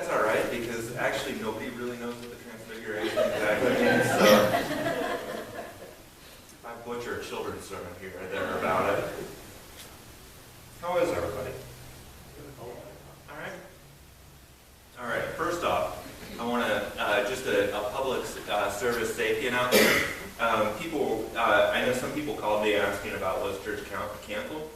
That's all right, because actually nobody really knows what the Transfiguration exactly means. So I butcher a children's sermon here or there about it. How is everybody? All right. All right. First off, I want to just a public service safety announcement. I know some people called me asking about was church canceled.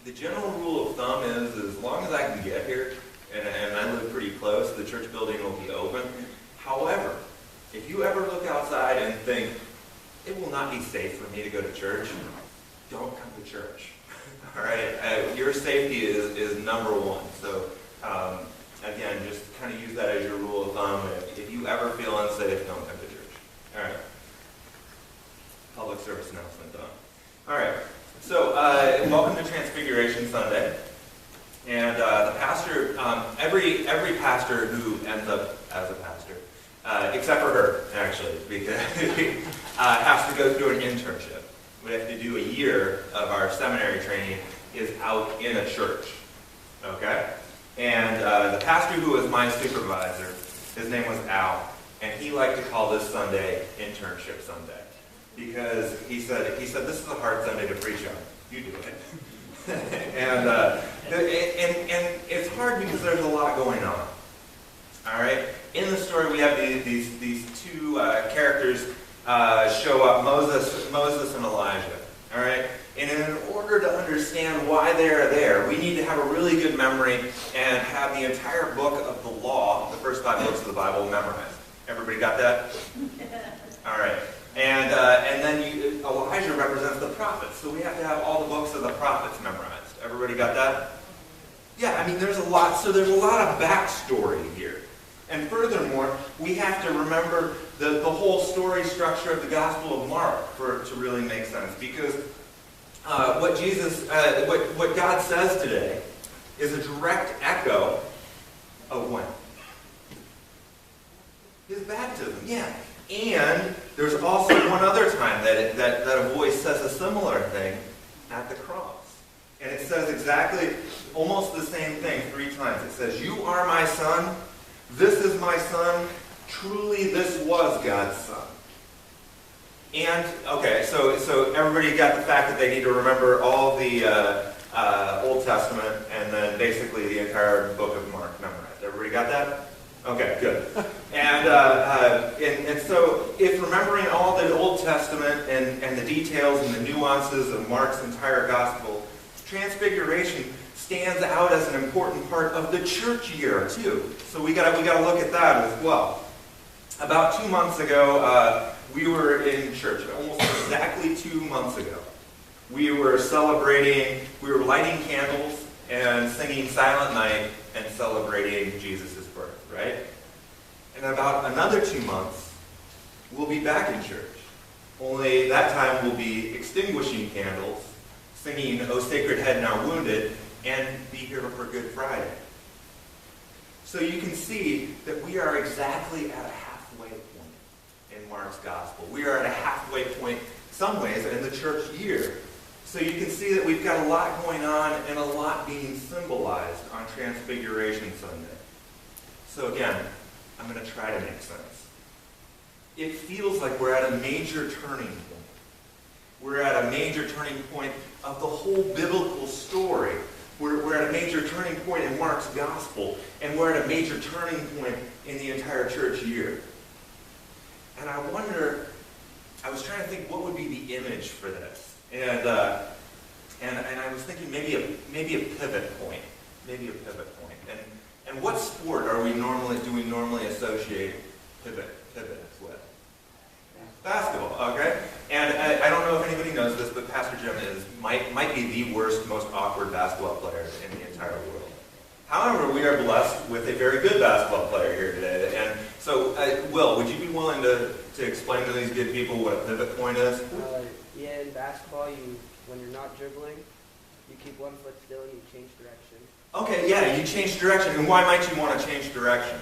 The general rule of thumb is as long as I can get here, and I live pretty close, the church building will be open. However, if you ever look outside and think, it will not be safe for me to go to church, don't come to church. All right? Your safety is number one. So, again, just kind of use that as your rule of thumb. If you ever feel unsafe, don't come to church. All right. Public service announcement done. All right. So, welcome to Transfiguration Sunday. And the pastor, every pastor who ends up as a pastor, except for her, actually, because has to go through an internship. We have to do a year of our seminary training is out in a church. Okay? And the pastor who was my supervisor, his name was Al, and he liked to call this Sunday Internship Sunday. Because he said, this is a hard Sunday to preach on. You do it. and it's hard because there's a lot going on. All right? In the story, we have these two characters show up, Moses and Elijah. All right? And in order to understand why they are there, we need to have a really good memory and have the entire book of the law, the first 5 books of the Bible, memorized. Everybody got that? All right. And then Elijah represents the prophets, so we have to have all the books of the prophets memorized. Everybody got that? Yeah, I mean, there's a lot of backstory here. And furthermore, we have to remember the whole story structure of the Gospel of Mark for it to really make sense. Because what God says today is a direct echo of when? His baptism, yeah. And there's also one other time that a voice says a similar thing at the cross. And it says exactly, almost the same thing 3 times. It says, "You are my son, this is my son, truly this was God's son." And, okay, so everybody got the fact that they need to remember all the Old Testament and then basically the entire book of Mark memorized. Everybody got that? Okay, good. And so if remembering all the Old Testament and the details and the nuances of Mark's entire gospel, Transfiguration stands out as an important part of the church year too. So we got to look at that as well. About 2 months ago, we were in church. Almost exactly 2 months ago, we were lighting candles and singing Silent Night and celebrating Jesus' birth. Right? And about another 2 months, we'll be back in church. Only that time we'll be extinguishing candles, singing O Sacred Head Now Wounded, and be here for Good Friday. So you can see that we are exactly at a halfway point in Mark's Gospel. We are at a halfway point, some ways, in the church year. So you can see that we've got a lot going on and a lot being symbolized on Transfiguration Sunday. So again, I'm going to try to make sense. It feels like we're at a major turning point. We're at a major turning point of the whole biblical story. We're at a major turning point in Mark's Gospel, and we're at a major turning point in the entire church year. And I was trying to think what would be the image for this. And I was thinking maybe a pivot point. Maybe a pivot point. And what sport do we normally associate pivots with? Basketball, okay? And I don't know if anybody knows this, but Pastor Jim might be the worst, most awkward basketball player in the entire world. However, we are blessed with a very good basketball player here today. And so, Will, would you be willing to explain to these good people what a pivot point is? Yeah, in basketball, when you're not dribbling, you keep one foot still and you change direction. Okay, yeah, you change direction. And why might you want to change direction?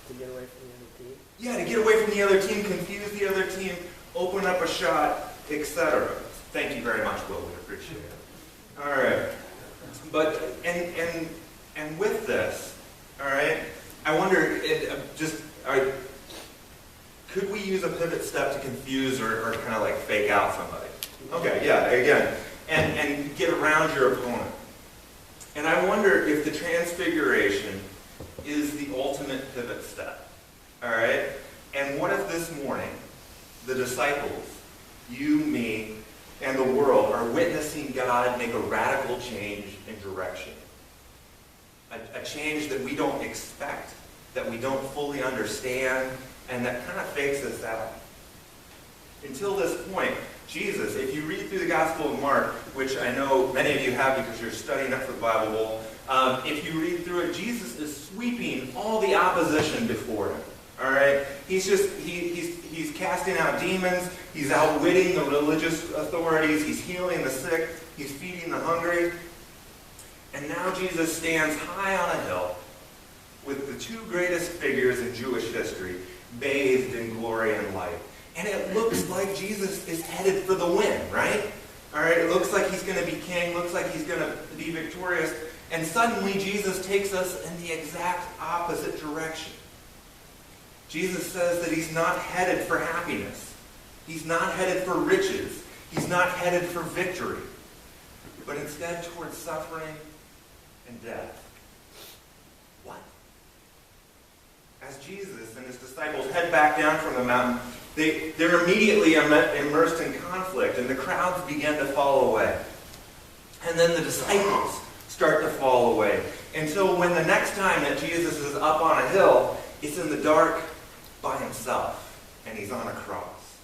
To get away from the other team. Yeah, to get away from the other team, confuse the other team, open up a shot, etc. Thank you very much, Will. We appreciate it. All right. But, and with this, all right, I wonder, could we use a pivot step to confuse or kind of like fake out somebody? Okay, yeah, again, and get around your opponent. And I wonder if the Transfiguration is the ultimate pivot step. All right? And what if this morning, the disciples, you, me, and the world are witnessing God make a radical change in direction? A change that we don't expect, that we don't fully understand, and that kind of fakes us out. Until this point, Jesus, if you read through the Gospel of Mark, which I know many of you have because you're studying up for the Bible Bowl, if you read through it, Jesus is sweeping all the opposition before him. All right? He's casting out demons. He's outwitting the religious authorities. He's healing the sick. He's feeding the hungry. And now Jesus stands high on a hill with the two greatest figures in Jewish history, bathed in glory and light. And it looks like Jesus is headed for the win, right? All right, it looks like he's going to be king, looks like he's going to be victorious. And suddenly Jesus takes us in the exact opposite direction. Jesus says that he's not headed for happiness. He's not headed for riches. He's not headed for victory. But instead towards suffering and death. What? As Jesus and his disciples head back down from the mountain, they're immediately immersed in conflict, and the crowds begin to fall away. And then the disciples start to fall away, until when the next time that Jesus is up on a hill, it's in the dark by himself, and he's on a cross.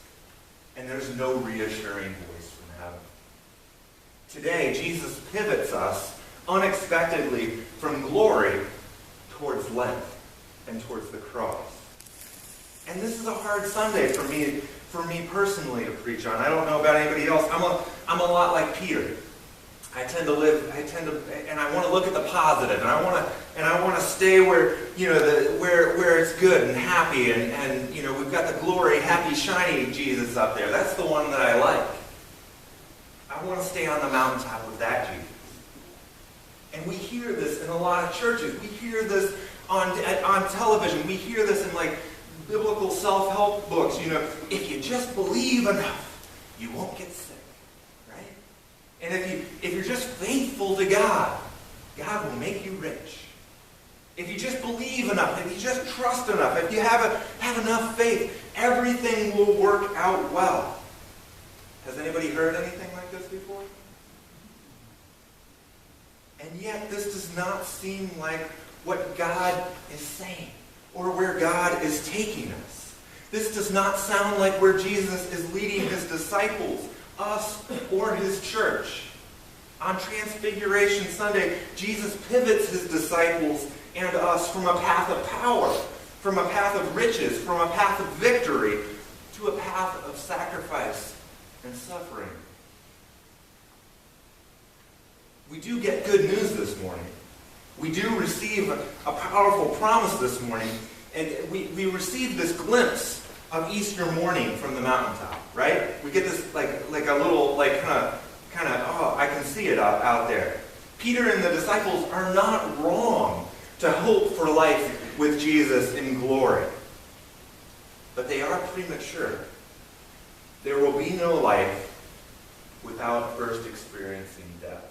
And there's no reassuring voice from heaven. Today, Jesus pivots us unexpectedly from glory towards length and towards the cross. And this is a hard Sunday for me personally to preach on. I don't know about anybody else. I'm a lot like Peter. I want to look at the positive, and I want to stay where where it's good and happy, and we've got the glory, happy, shiny Jesus up there. That's the one that I like. I want to stay on the mountaintop with that Jesus. And we hear this in a lot of churches. We hear this on television. We hear this in like biblical self-help books. If you just believe enough, you won't get sick, right? And if you're just faithful to God, God will make you rich. If you just believe enough, if you just trust enough, if you have enough faith, everything will work out well. Has anybody heard anything like this before? And yet this does not seem like what God is saying or where God is taking us. This does not sound like where Jesus is leading his disciples, us, or his church. On Transfiguration Sunday, Jesus pivots his disciples and us from a path of power, from a path of riches, from a path of victory, to a path of sacrifice and suffering. We do get good news this morning. We do receive a powerful promise this morning, and we receive this glimpse of Easter morning from the mountaintop, right? We get this like a little kind of I can see it out there. Peter and the disciples are not wrong to hope for life with Jesus in glory, but they are premature. There will be no life without first experiencing death.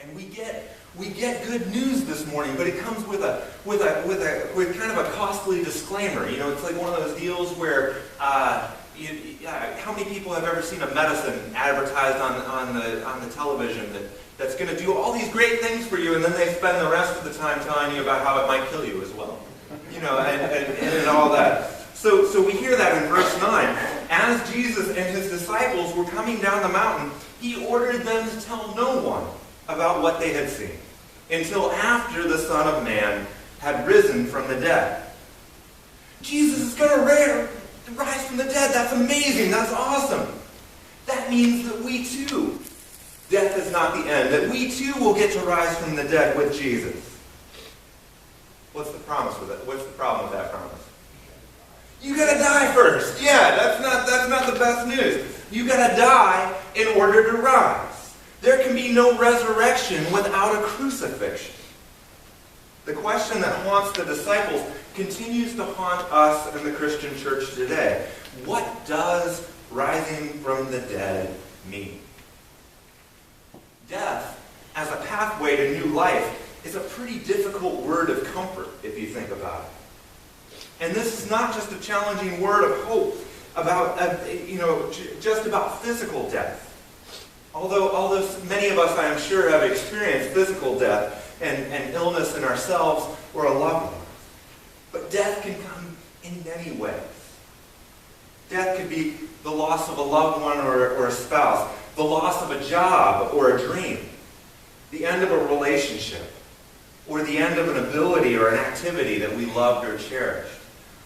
And we get good news this morning, but it comes with kind of a costly disclaimer. It's like one of those deals where how many people have ever seen a medicine advertised on the television that's going to do all these great things for you, and then they spend the rest of the time telling you about how it might kill you as well, and all that. So we hear that in verse 9. As Jesus and his disciples were coming down the mountain, he ordered them to tell no one about what they had seen, until after the Son of Man had risen from the dead. Jesus is going to rise from the dead. That's amazing. That's awesome. That means that we too, death is not the end, that we too will get to rise from the dead with Jesus. What's the promise with it? What's the problem with that promise? You got to die first. Yeah, that's not the best news. You got to die in order to rise. There can be no resurrection without a crucifixion. The question that haunts the disciples continues to haunt us in the Christian church today. What does rising from the dead mean? Death, as a pathway to new life, is a pretty difficult word of comfort, if you think about it. And this is not just a challenging word of hope about, just about physical death. Although many of us, I am sure, have experienced physical death and illness in ourselves or a loved one. But death can come in many ways. Death could be the loss of a loved one or a spouse, the loss of a job or a dream, the end of a relationship, or the end of an ability or an activity that we loved or cherished.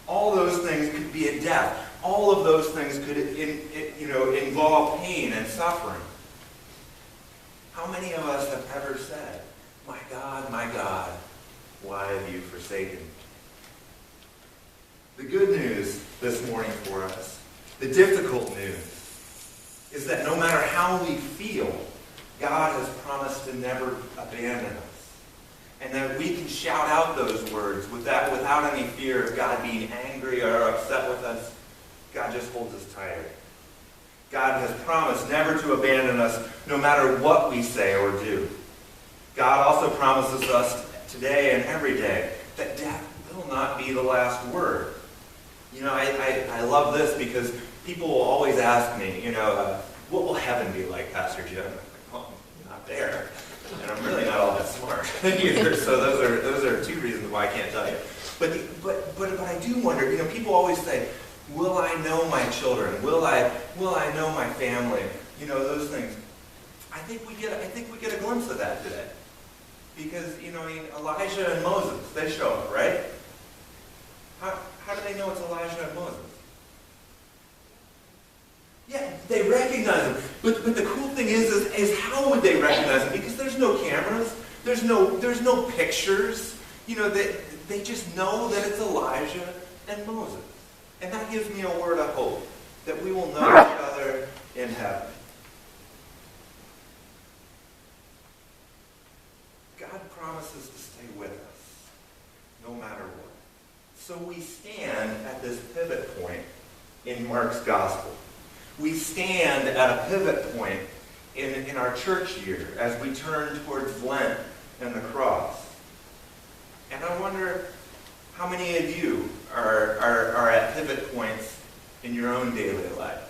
All those things could be a death. All of those things could involve pain and suffering. How many of us have ever said, my God, why have you forsaken me? The good news this morning for us, the difficult news, is that no matter how we feel, God has promised to never abandon us. And that we can shout out those words without any fear of God being angry or upset with us. God just holds us tighter. God has promised never to abandon us no matter what we say or do. God also promises us today and every day that death will not be the last word. I love this because people will always ask me, what will heaven be like, Pastor Jim? I'm like, well, I'm not there. And I'm really not all that smart either. So those are two reasons why I can't tell you. But I do wonder, people always say, will I know my children? Will I know my family? Those things. I think we get a glimpse of that today. Because, Elijah and Moses, they show up, right? How do they know it's Elijah and Moses? Yeah, they recognize him. But the cool thing is how would they recognize him? Because there's no cameras. There's no pictures. They just know that it's Elijah and Moses. And that gives me a word of hope that we will know each other in heaven. God promises to stay with us no matter what. So we stand at this pivot point in Mark's gospel. We stand at a pivot point in our church year as we turn towards Lent and the cross. And I wonder how many of you are at pivot points in your own daily life?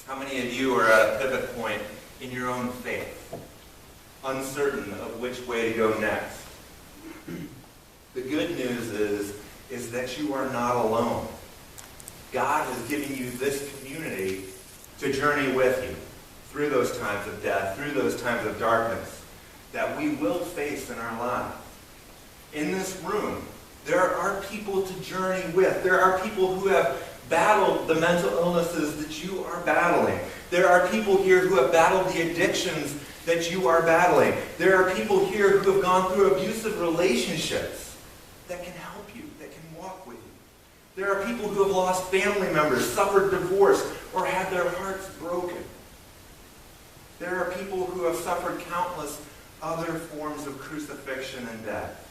How many of you are at a pivot point in your own faith, uncertain of which way to go next? The good news is that you are not alone. God has given you this community to journey with you through those times of death, through those times of darkness that we will face in our lives. In this room, there are people to journey with. There are people who have battled the mental illnesses that you are battling. There are people here who have battled the addictions that you are battling. There are people here who have gone through abusive relationships that can help you, that can walk with you. There are people who have lost family members, suffered divorce, or had their hearts broken. There are people who have suffered countless other forms of crucifixion and death.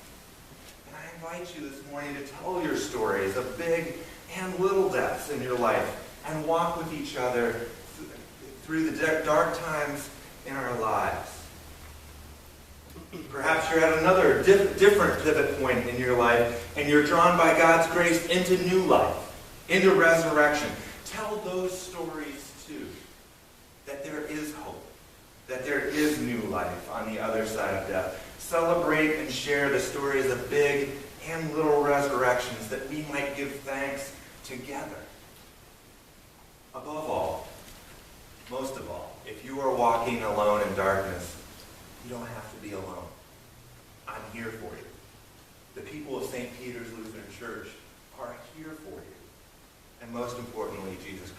And I invite you this morning to tell your stories of big and little deaths in your life and walk with each other through the dark times in our lives. Perhaps you're at another different pivot point in your life and you're drawn by God's grace into new life, into resurrection. Tell those stories too, that there is hope, that there is new life on the other side of death. Celebrate and share the stories of big and little resurrections that we might give thanks together. Above all, most of all, if you are walking alone in darkness, you don't have to be alone. I'm here for you. The people of St. Peter's Lutheran Church are here for you. And most importantly, Jesus